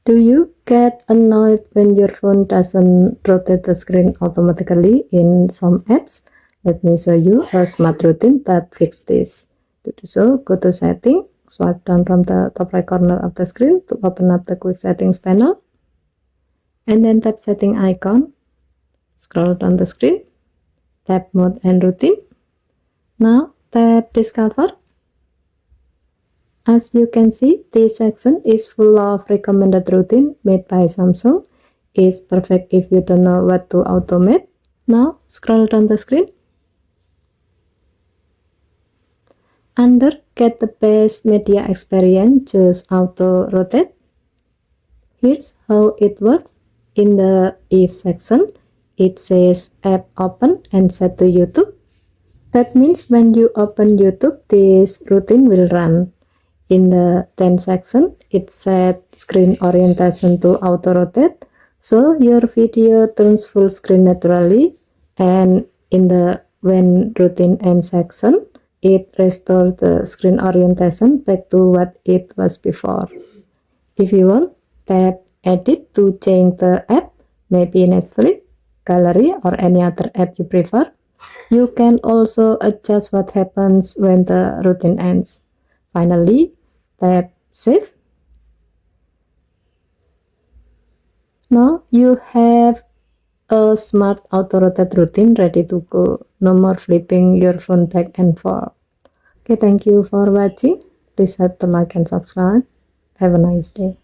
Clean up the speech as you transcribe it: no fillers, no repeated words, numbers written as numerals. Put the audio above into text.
Do you get annoyed when your phone doesn't rotate the screen automatically in some apps? Let me show you a smart routine that fixes this. To do so, go to Setting, swipe down from the top right corner of the screen to open up the Quick Settings panel, and then tap Setting icon. Scroll down the screen, tap Mode and Routine. Now tap Discover. As you can see, this section is full of recommended routine made by Samsung. It's perfect if you don't know what to automate. Now scroll down the screen. Under Get the Best Media Experience, choose Auto Rotate. Here's how it works. In the If section, it says App Open and Set to YouTube. That means when you open YouTube, this routine will run. In the Then section, it set screen orientation to auto rotate, so your video turns full screen naturally. And in the When routine ends section, it restores the screen orientation back to what it was before. If you want, tap Edit to change the app, maybe Netflix, Gallery, or any other app you prefer. You can also adjust what happens when the routine ends. Finally, tap Save. Now you have a smart auto rotate routine ready to go. No more flipping your phone back and forth. Okay, thank you for watching. Please help to like and subscribe. Have a nice day.